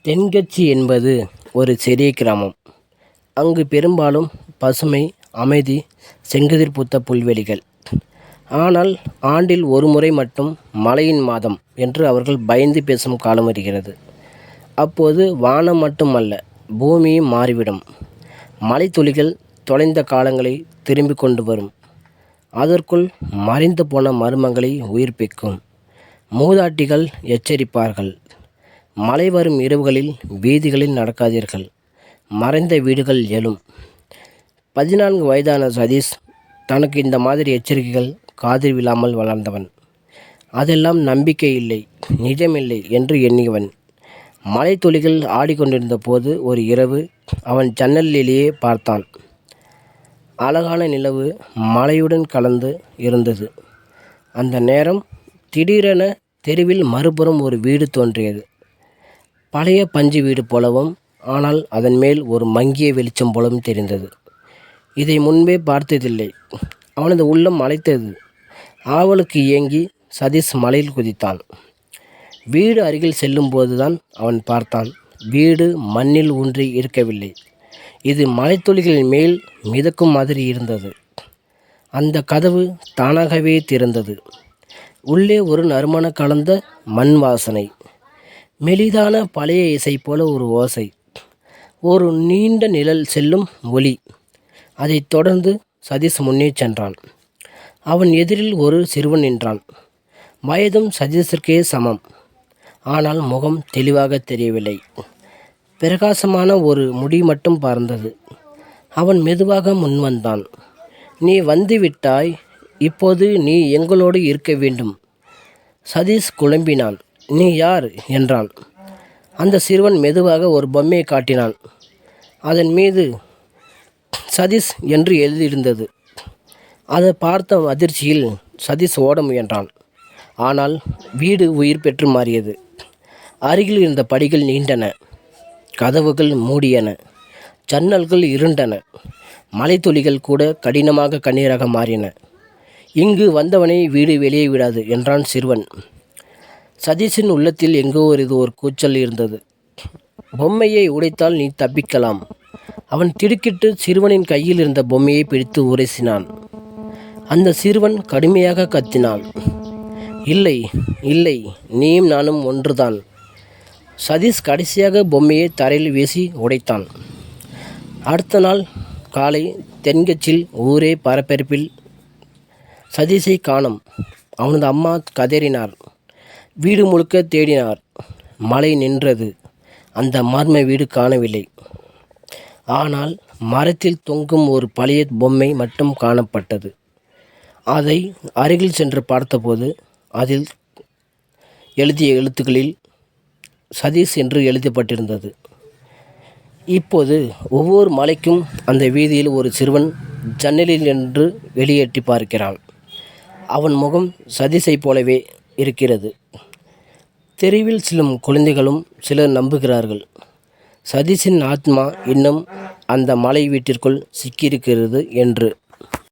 தென்கட்சி என்பது ஒரு சிறிய கிராமம். அங்கு பெரும்பாலும் பசுமை, அமைதி, செங்கதிர் பூத்த புல்வெளிகள். ஆனால் ஆண்டில் ஒரு முறை மட்டும் மழையின் மாதம் என்று அவர்கள் பயந்து பேசும் காலம் வருகிறது. அப்போது வானம் மட்டுமல்ல, பூமியும் மாறிவிடும். மழைத்துளிகள் தொலைந்த காலங்களை திரும்பி கொண்டு வரும். அதற்குள் மறைந்து போன மர்மங்களை உயிர்ப்பிக்கும். மூதாட்டிகள் எச்சரிப்பார்கள். மழை வரும் இரவுகளில் வீதிகளில் நடக்காதீர்கள், மறைந்த வீடுகள் எழும். 14 வயதான சதீஷ் தனக்கு இந்த மாதிரி எச்சரிக்கைகள் காதில் விழாமல் வளர்ந்தவன். அதெல்லாம் நம்பிக்கை இல்லை, நிஜமில்லை என்று எண்ணியவன். மழை துளிகள் ஆடிக்கொண்டிருந்த போது ஒரு இரவு அவன் ஜன்னலிலேயே பார்த்தான். அழகான நிலவு மழையுடன் கலந்து இருந்தது. அந்த நேரம் திடீரென தெருவில் மறுபுறம் ஒரு வீடு தோன்றியது. பழைய பஞ்சு வீடு போலவும், ஆனால் அதன் மேல் ஒரு மங்கிய வெளிச்சம் போலவும் தெரிந்தது. இதை முன்பே பார்த்ததில்லை. அவனது உள்ளம் அழைத்தது. ஆவலுக்கு ஏங்கி சதீஷ் மலையில் குதித்தான். வீடு அருகில் செல்லும்போதுதான் அவன் பார்த்தான். வீடு மண்ணில் ஊன்றி இருக்கவில்லை. இது மலைத்துளிகளின் மேல் மிதக்கும் மாதிரி இருந்தது. அந்த கதவு தானாகவே திறந்தது. உள்ளே ஒரு நறுமண கலந்த மண் வாசனை. மெலிதான பழைய இசை போல ஒரு ஓசை. ஒரு நீண்ட நிழல் செல்லும் ஒளி. அதைத் தொடர்ந்து சதீஷ் முன்னே சென்றான். அவன் எதிரில் ஒரு சிறுவன் நின்றான். வயதும் சதீஷிற்கே சமம். ஆனால் முகம் தெளிவாக தெரியவில்லை. பிரகாசமான ஒரு முடி மட்டும் பறந்தது. அவன் மெதுவாக முன்வந்தான். "நீ வந்துவிட்டாய். இப்போது நீ எங்களோடு இருக்க வேண்டும்." சதீஷ் குழம்பினான். "நீ யார்?" என்றான். அந்த சிறுவன் மெதுவாக ஒரு பொம்மையை காட்டினான். அதன் மீது சதீஷ் என்று எழுதியிருந்தது. அதை பார்த்த அதிர்ச்சியில் சதீஷ் ஓட முயன்றான். ஆனால் வீடு உயிர் பெற்று மாறியது. அருகில் இருந்த படிகள் நீண்டன. கதவுகள் மூடியன. ஜன்னல்கள் இருண்டன. மலைத்துளிகள் கூட கடினமாக கண்ணீராக மாறின. "இங்கு வந்தவனை வீடு வெளியே விடாது" என்றான் சிறுவன். சதீஷின் உள்ளத்தில் எங்கோ ஒரு கூச்சல் இருந்தது. "பொம்மையை உடைத்தால் நீ தப்பிக்கலாம்." அவன் திடுக்கிட்டு சிறுவனின் கையில் இருந்த பொம்மையை பிடித்து உரசினான். அந்த சிறுவன் கடுமையாக கத்தினான். "இல்லை, இல்லை, நீயும் நானும் ஒன்றுதான்." சதீஷ் கடைசியாக பொம்மையை தரையில் வீசி உடைத்தான். அடுத்த நாள் காலை தென்கட்சியில் ஊரே பரபரப்பில். சதீஷை காணோம். அவனது அம்மா கதறினார். வீடு முழுக்க தேடினார். மழை நின்றது. அந்த மர்ம வீடு காணவில்லை. ஆனால் மரத்தில் தொங்கும் ஒரு பழைய பொம்மை மட்டும் காணப்பட்டது. அதை அருகில் சென்று பார்த்தபோது அதில் எழுதிய எழுத்துக்களில் சதீஷ் என்று எழுதப்பட்டிருந்தது. இப்போது ஒவ்வொரு மலைக்கும் அந்த வீதியில் ஒரு சிறுவன் ஜன்னலில் நின்று வெளியேற்றி பார்க்கிறான். அவன் முகம் சதீஷை போலவே இருக்கிறது. தெருவில் செல்லும் குழந்தைகளும் சிலர் நம்புகிறார்கள், சதீஷின் ஆத்மா இன்னும் அந்த மலை வீட்டிற்குள் சிக்கியிருக்கிறது என்று.